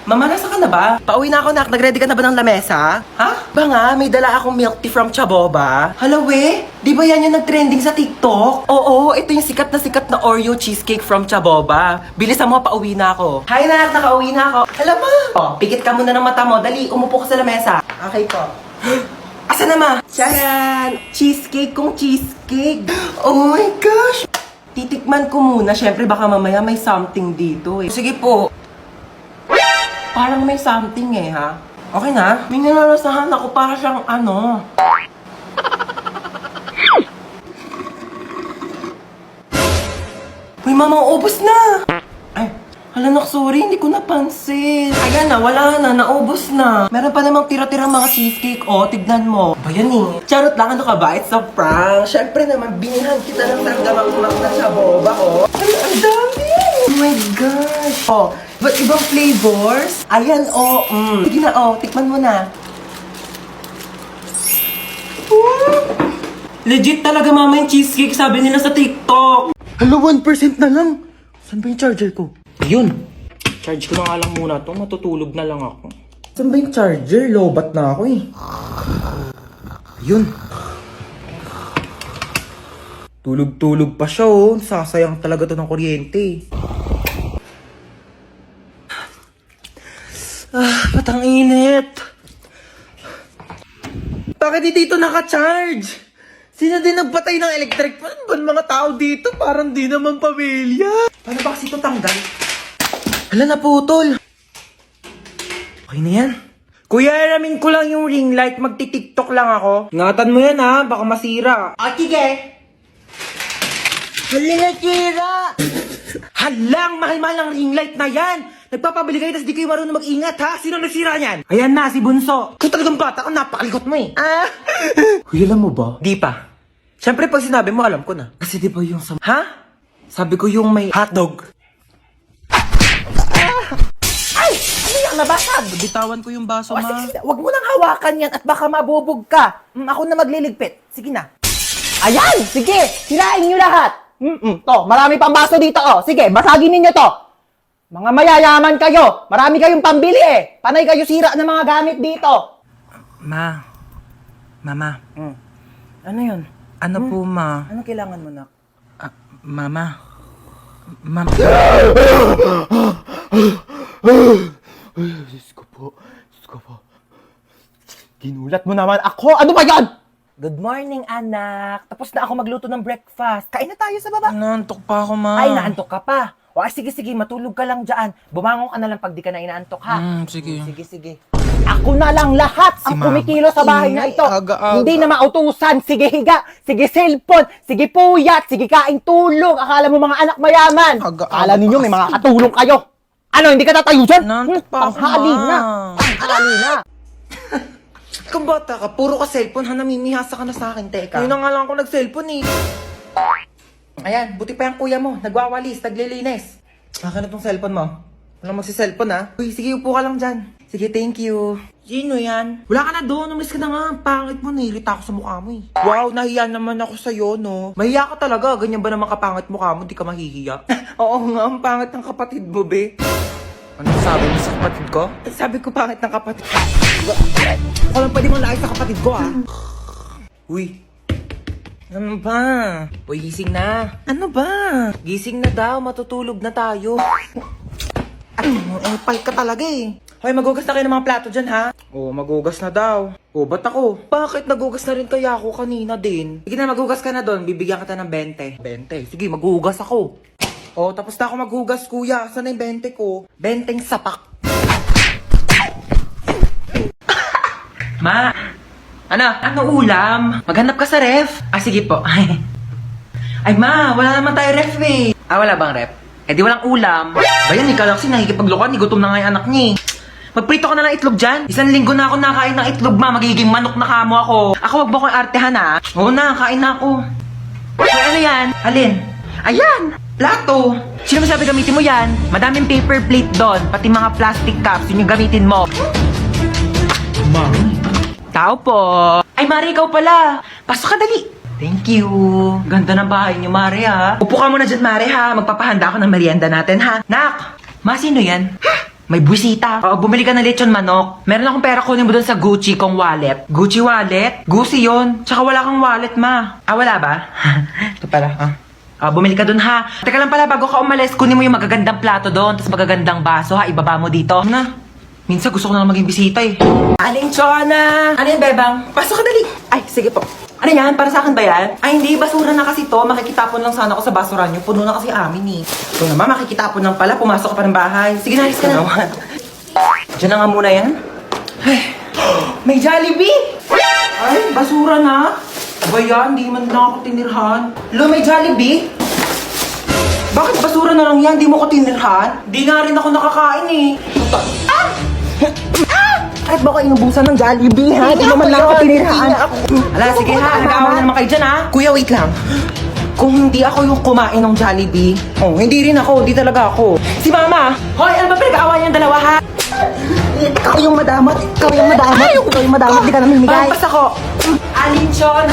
Mama, nasa ka na ba? Pauwi na ako, nak. Nag-ready ka na ba ng lamesa? Ha? Ba nga, may dala akong milk tea from Chaboba. Hala, we? Di ba yan yung nag-trending sa TikTok? Oo, ito yung sikat na Oreo cheesecake from Chaboba. Bilisan mo, pauwi na ako. Hi, nak. Nakauwi na ako. Hala, ma. Oh, pikit ka muna ng mata mo. Dali, umupo ka sa lamesa. Okay po. Asa na, ma? Charan! Cheesecake kong cheesecake. Oh my gosh! Titikman ko muna. Syempre, baka mamaya may something dito eh. Sige po. Parang may something eh, ha? Okay na? May nalalasahan ako para siyang ano. Uy, mama, ubos na! Ay, hala nak, sorry, hindi ko napansin. Ayan na, wala na, naubos na. Meron pa namang tira-tirang mga cheesecake, oh, tignan mo. Ba yan eh? Charot lang, ano ka ba? It's a prank. Syempre naman, binihan kita ng tanggamang na Chaboba, oh. Ay, ang dami! Oh my gosh! Oh, but ibang flavors? Ayan, oh, Sige na, oh, tikman mo na. Legit talaga, mama, yung cheesecake, sabi nila sa TikTok. Hala, 1% na lang. Saan ba yung charger ko? Yun. Charge ko na nga lang muna to. Matutulog na lang ako. Saan ba yung charger? Lobat na ako eh. Yun. Tulog-tulog pa siya oh. Sasayang talaga to ng kuryente. Patang init. Bakit di dito naka-charge? Sino din nagpatay ng electric fan? Ba mga tao dito? Parang di naman pamilya. Paano ba kasi ito tanggal? Hala, naputol. Okay na yan. Kuya, alamin ko lang yung ring light. Magti-tiktok lang ako. Ingatan mo yan ha. Baka masira. Sige. Hala, nasira. Halang, mahal-mahal ang ring light na yan. Nagpapabili kayo, tas di kayo marunong mag-ingat ha. Sino nagsira niyan? Ayan na, si Bunso. Kung talagang bata ka, napakalikot mo eh. Kuya, alam mo ba? Di pa. Siyempre, pag sinabi mo, alam ko na. Kasi di ba yung sa... Ha? Sabi ko yung may hotdog. Ay! Ano yung nabasag? Bitawan ko yung baso, O, sige, wag mo nang hawakan yan at baka mabubog ka. Ako na magliligpit. Sige na. Ayan! Sige! Sirain nyo lahat! To, marami pang baso dito, oh. Sige, basagin ninyo to. Mga mayayaman kayo. Marami kayong pambili eh. Panay kayo sira ng mga gamit dito. Mama. Ano yun? Ano po, ma? Anong kailangan mo, nak? Mama. Diyos ko po. Ginulat mo naman ako. Ano ba yan? Good morning, anak. Tapos na ako magluto ng breakfast. Kain na tayo sa baba. Naantok pa ako, ma. Ay, naantok ka pa. O, sige, matulog ka lang dyan. Bumangon ka na lang pag di ka na inaantok, ha? Sige. Sige. Ako na lang lahat ang Mama. kumikilo sa bahay na ito. Aga-aga. Hindi na mautusan. Sige higa, sige cellphone, sige puyat, sige kain tulog. Akala mo mga anak mayaman. Aga-aga Akala ninyo pa may mga kasi. katulong kayo. Ano, hindi ka tatayo dyan? Nantok pa ako, Panghali Ma. na. Panghali na. Kung bata ka, puro ka cellphone, ha? Namimihasa ka na sa akin, teka. Yun na nga lang ako nag-cellphone, eh. Ayan, buti pa yung kuya mo. Nagwawalis, naglilinis. Akin na tong cellphone mo. Walang magsi-cellphone, ha? Uy, sige, upo ka lang dyan. Sige, thank you. Sino yan? Wala ka na doon. Umalis ka na nga. Pangit mo. Nahilita ako sa mukha mo, eh. Wow, nahiya naman ako sa'yo, no? Mahiya ka talaga. Ganyan ba naman kapangit mukha mo? Di ka mahihiya. Oo nga, ang pangit ng kapatid mo, be. Ano sabi mo sa kapatid ko? Sabi ko pangit ng kapatid ko. Ako lang pwede mong laay sa kapatid ko, ah. Uy. Ano ba? Uy, gising na. Ano ba? Gising na daw. Matutulog na tayo. Ay, pal ka talaga eh. Hoy, magugas na kayo ng mga plato dyan, ha? Oo, magugas na daw. Oo, ba't ako? Bakit nagugas na rin kaya ako kanina din? Sige na, magugas ka na doon. Bibigyan kita ng 20. 20? Sige, magugas ako. Oh, tapos na ako maghugas, kuya. Saan na yung 20 ko? 20 sapak. Ma! Ano ulam? Maghanap ka sa ref? Sige po. Ay, ma, wala naman tayo ref eh. Wala bang ref? Di walang ulam. Bayan, ikaw lang kasi nakikipaglokan. Gutom na nga yung anak niya. Magprito ka na ng itlog dyan. 1 linggo na ako nakain ng itlog, ma. Magiging manok na kamo ako. Ako, wag mo ko artehan, ha? Oo na, kain na ako. Ay, ano yan? Alin? Ayan! Plato! Sino masabi gamitin mo yan? Madaming paper plate doon, pati mga plastic cups, yun yung gamitin mo. Mami. Tao po! Ay, Mari, ikaw pala! Pasok ka dali! Thank you! Ganda ng bahay niyo, Mari, ha? Upo ka muna dyan, Mari, ha? Magpapahanda ako ng merienda natin, ha? Nak! Ma, sino yan? May buwisita. Oo, bumili ka ng lechon manok. Meron akong pera, kunin mo doon sa Gucci kong wallet. Gucci wallet? Gucci yon. Tsaka wala kang wallet, ma. Ah, wala ba? Ito pala, bumili ka doon, ha. Teka lang pala, bago ka umalis, kunin mo yung magagandang plato doon, tapos magagandang baso, ha. Ibaba mo dito. Na. Minsan gusto ko na lang maging bisita, eh. Aling Chona! Ano yan, Bebang? Pasok ka dali. Ay, sige po. Ano yan? Para sa akin ba yan? Ay, hindi. Basura na kasi to. Makikitapon lang sana ako sa basura nyo. Puno na kasi amin, eh. Ito naman, makikitapon lang pala. Pumasok ka pa ng bahay. Sige na, alis ka na. Diyan na nga muna yan. Ay, may Jollibee! Ay, basura na. Ba yan? Di man lang ako tinirhan. Lo, may Jollibee? Bakit basura na lang yan? Di mo ko tinirhan? Di nga rin ako nakakain, eh. Kahit ba ko inubusan ng Jollibee, ha? Di naman lang ako tinirhaan. Ala, sige ha. Nag-aawa na naman kayo dyan, ha? Kuya, wait lang. Kung hindi ako yung kumain ng Jollibee, hindi rin ako. Di talaga ako. Si Mama! Hoy, ano ba pinag-aawa niyang dalawa, ha? Ikaw yung madamot. Ikaw yung madamot. Ikaw yung madamot. Di ka namin migay. Basta ko. Alinchon!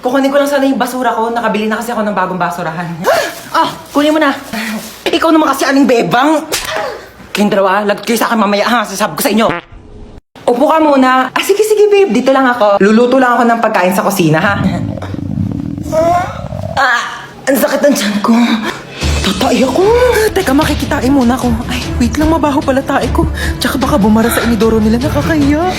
Kukunin ko lang sana yung basura ko. Nakabili na kasi ako ng bagong basurahan. Kunin mo na. Ikaw naman kasi aling bebang. Kayong dalawa, lagot kayo sa akin mamaya, ha? Sasabi ko sa inyo. Upo ka muna. Sige, babe. Dito lang ako. Luluto lang ako ng pagkain sa kusina, ha? Ang sakit ng tiyan ko. Tatay ako. Teka, makikitain muna ako. Ay, wait lang, mabaho pala tae ko. Tsaka baka bumara sa inidoro nila, nakakahiya.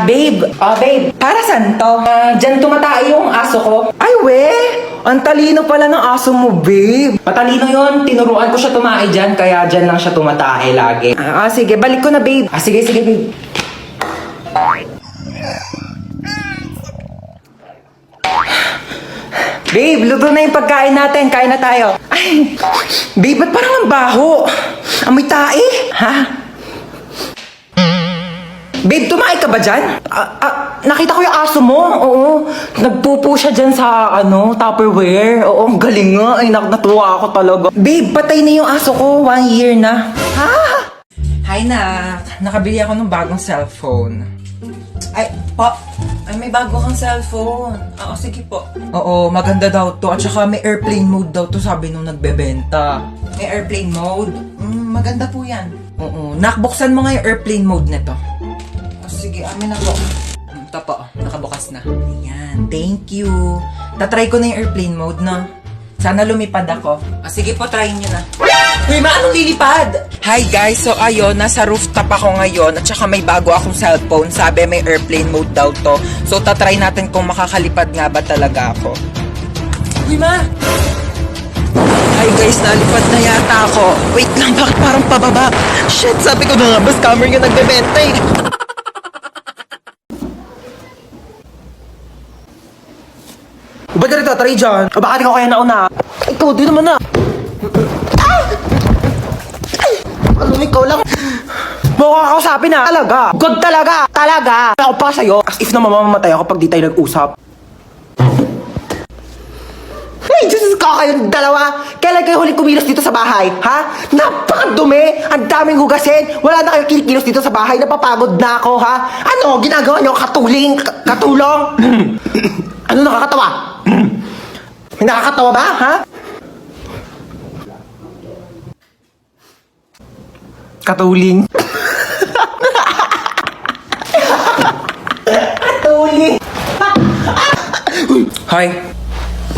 Babe. Babe. Para saan to? Diyan tumatay yung aso ko. Ay, we! Ang talino pala ng aso mo, babe. Matalino yon. Tinuruan ko siya tumae dyan, kaya dyan lang siya tumatae lagi. Sige. Balik ko na, babe. Sige, babe. Babe, luto na yung pagkain natin. Kain na tayo. Ay, babe, ba't parang ang baho? Amoy tae? Ha? Babe, tumae ka ba dyan? Nakita ko yung aso mo. Oo. Nagpupo siya dyan sa, Tupperware. Oo, ang galing nga. Ay, natuwa ako talaga. Babe, patay na yung aso ko. 1 year na. Ha? Hi, nak. Nakabili ako ng bagong cellphone. Ay, po. Ay, may bago kang cellphone. Oo, sige po. Oo, maganda daw to. At saka may airplane mode daw to, sabi nung nagbebenta. May airplane mode? Maganda po yan. Oo. Nakbuksan mo nga yung airplane mode nito. Sige, amin na po. Ito po, nakabukas na. Ayan, thank you. Tatry ko na yung airplane mode, no? Sana lumipad ako. Sige po, try nyo na. Uy, anong lilipad? Hi guys, so ayun, nasa rooftop ako ngayon at saka may bago akong cellphone. Sabi may airplane mode daw to. So tatry natin kung makakalipad nga ba talaga ako. Uy, ma! Hi guys, nalipad na yata ako. Wait lang, bakit parang pababa? Shit, sabi ko na nga, ba scammer yung nagbebenta eh. Ba't na rin tatry dyan? Bakit ikaw kaya nauna? Ikaw, di naman na. Ikaw lang. Mukha ako sabi na. Talaga. Good talaga. Talaga. Ako pa sa'yo. As if na mamamatay ako pag di tayo nag-usap. Ay, Diyos ko kayong dalawa. Kailan kayo huling kumilos dito sa bahay? Ha? Napakadumi. Ang daming hugasin. Wala na kayo kinikilos dito sa bahay. Napapagod na ako, ha? Ano? Ginagawa niyo katuling? Katulong? Ano nakakatawa? May nakakatawa ba, ha? Katuling. Katuling. Hoy.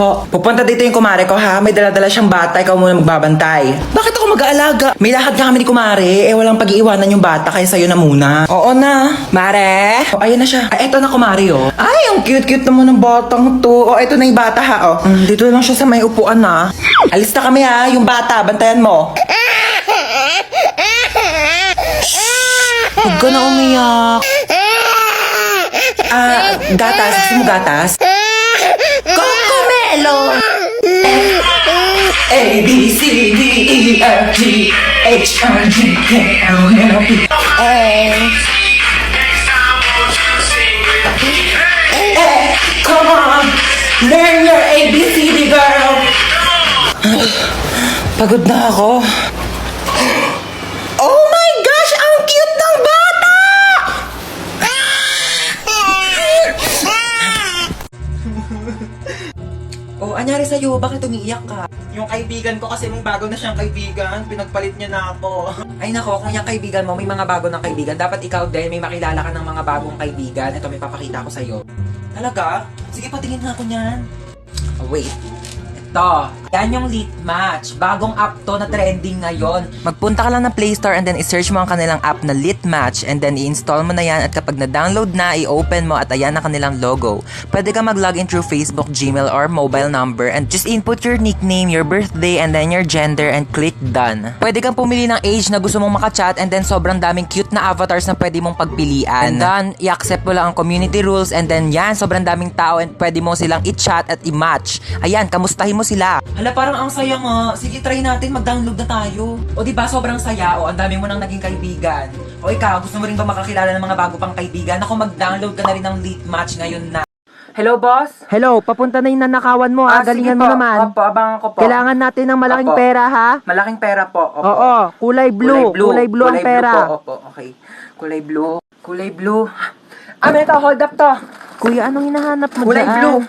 Po, pupunta dito yung kumare ko, ha? May dala-dala siyang bata, ikaw muna magbabantay. Bakit ako mag-aalaga? May lakad ka kami ni kumare, walang pag-iiwanan yung bata, kaya sa'yo na muna. Oo na. Mare? Ayan na siya. Eto na kumare, Ay, ang cute-cute naman ng batang to. Eto na yung bata, ha, dito lang siya sa may upuan, ha? Alis na kami, ha? Yung bata, bantayan mo. Huwag ka na umiyak. Gatas. Gusto mo gatas? Cocomelon! A, B, C, D, E, F, G, H, I, J, K, L, M, N, P, come on! Learn your ABCD, girl! Pagod na ako. Oh my gosh! Ang cute ng bata! Oh, anyari sa'yo? Bakit umiiyak ka? Yung kaibigan ko kasi may bago na siyang kaibigan. Pinagpalit niya na ako. Ay nako, kung yung kaibigan mo may mga bago ng kaibigan, dapat ikaw din may makilala ka ng mga bagong kaibigan. Ito, may papakita ko sa'yo. Talaga? Sige, patingin nga ako niyan. Oh, wait. Ito. Yan yung Lit Match. Bagong app to na trending ngayon. Magpunta ka lang ng Play Store and then i-search mo ang kanilang app na Lit Match and then i-install mo na yan at kapag na-download na, i-open mo at ayan ang kanilang logo. Pwede ka mag-login through Facebook, Gmail, or mobile number and just input your nickname, your birthday, and then your gender and click done. Pwede kang pumili ng age na gusto mong makachat and then sobrang daming cute na avatars na pwede mong pagpilian. And then, i-accept mo lang ang community rules and then yan, sobrang daming tao and pwede mo silang i-chat at i-match. Ayan, kamustahin mo sila. Hala, parang ang saya nga. Sige, try natin. Mag-download na tayo. O, diba? Sobrang saya. O, ang dami mo nang naging kaibigan. O, ikaw, gusto mo rin ba makakilala ng mga bago pang kaibigan? Ako, mag-download ka na rin ng Lit Match ngayon na. Hello, boss? Hello, papunta na yung nanakawan mo galingan mo naman. Opo, abangan ko po. Kailangan natin ng malaking Opo. pera ha. Malaking pera po. Opo. Oo, kulay blue. Kulay blue ang pera. Blue po. Opo, okay. Kulay blue. Kulay blue. Ah, may ito. Hold up to. Kuya, anong hinahanap mo Kulay dyan? blue.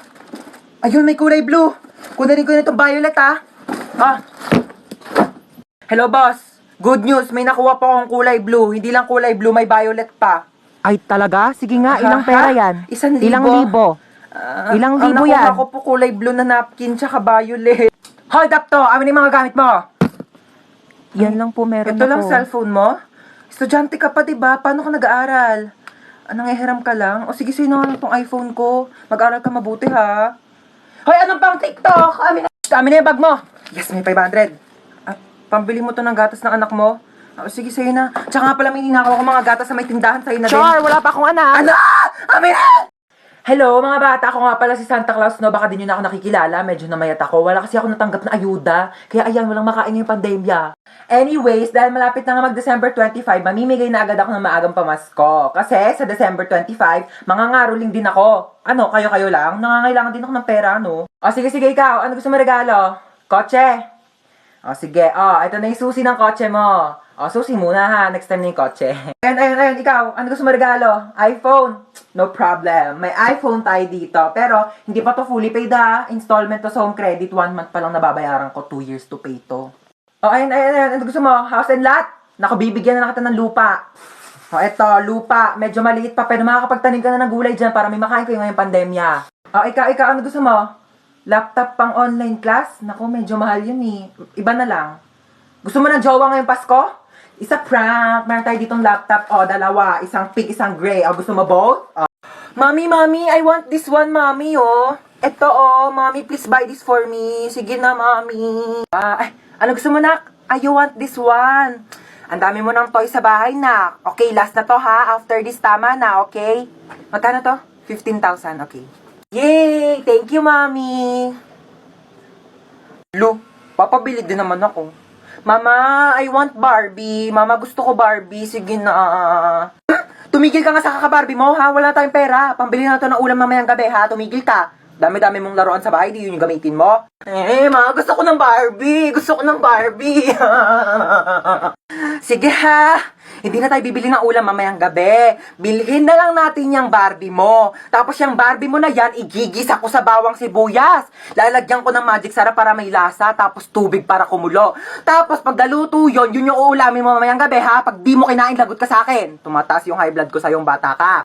Ayun, may kulay blue. Kunarin ko na itong violet, ah. Ah. Hello, boss. Good news. May nakuha po akong kulay blue. Hindi lang kulay blue, may violet pa. Ay, talaga? Sige nga, ilang Ha? pera yan? 1,000. Ilang libo? Ilang libo yan? Ang nakuha ko po kulay blue na napkin tsaka violet. Hold up to. Amin yung mga gamit mo. Yan lang po meron Ito lang ako. cellphone mo? Estudyante ka pa, diba? Paano ka nag-aaral? Nangihiram ka lang? O sige, sino nga tong iPhone ko? Mag-aaral ka mabuti, ha? Hoy, anong pang TikTok? Amin na yung bag mo. Yes, may 500. At pambili mo to ng gatas ng anak mo. O sige, sa'yo na. Tsaka nga pala may ninakaw ko mga gatas sa may tindahan sa'yo na din. Char, wala pa akong anak. Ano? Amin! Hello, mga bata. Ako nga pala si Santa Claus, no? Baka din yun ako nakikilala. Medyo namayat ako. Wala kasi ako natanggap na ayuda. Kaya ayan, walang makain ngayong pandemya. Anyways, dahil malapit na nga mag-December 25, mamimigay na agad ako ng maagang pamasko. Kasi sa December 25, mangangaroling din ako. Ano, kayo-kayo lang? Nangangailangan din ako ng pera, no? O sige, ikaw. Ano gusto mo regalo? Kotse? O sige, ito na yung susi ng kotse mo. O, susi muna ha, next time na yung kotse. Ayun, ikaw, ano gusto mo regalo? iPhone? No problem, may iPhone tayo dito. Pero, hindi pa to fully paid ha. Installment to sa home credit, 1 month pa lang nababayaran ko, 2 years to pay to. O, ayun, ano gusto mo? House and lot? Naku, bibigyan na kita ng lupa. O, eto, lupa, medyo maliit pa, pero makakapagtanim ka na ng gulay dyan para may makain ko yung ngayong pandemya. O, ikaw, ano gusto mo? Laptop pang online class? Naku, medyo mahal yun eh. Iba na lang. Gusto mo ng jowa ngayong Pasko? Isa prank. Meron tayo ditong laptop. O, dalawa. Isang pink, isang gray. O, gusto mo both? O. Mommy, I want this one, mommy, oh. Ito, mommy, please buy this for me. Sige na, mommy. Ano gusto mo, nak? I want this one. Ang dami mo ng toy sa bahay, nak. Okay, last na to, ha? After this, tama na, okay? Magkano to? 15,000, okay. Yay! Thank you, mommy. Lo, papabili din naman ako. Mama, I want Barbie. Mama, gusto ko Barbie. Sige na. Tumigil ka nga sa kaka-Barbie mo, ha? Wala tayong pera. Pambili na to ng ulam mamayang gabi, ha? Tumigil ka. Dami-dami mong laruan sa bahay, di yun yung gamitin mo. Ma, gusto ko ng Barbie. Gusto ko ng Barbie. Sige, ha? Hindi na tayo bibili ng ulam mamayang gabi. Bilhin na lang natin yung Barbie mo. Tapos yung Barbie mo na yan, igigisa ko sa bawang sibuyas. Lalagyan ko ng magic sarap para may lasa, tapos tubig para kumulo. Tapos pag naluto yun yung uulamin mo mamayang gabi, ha? Pag di mo kinain, lagot ka sa akin. Tumataas yung high blood ko sa yung bata ka.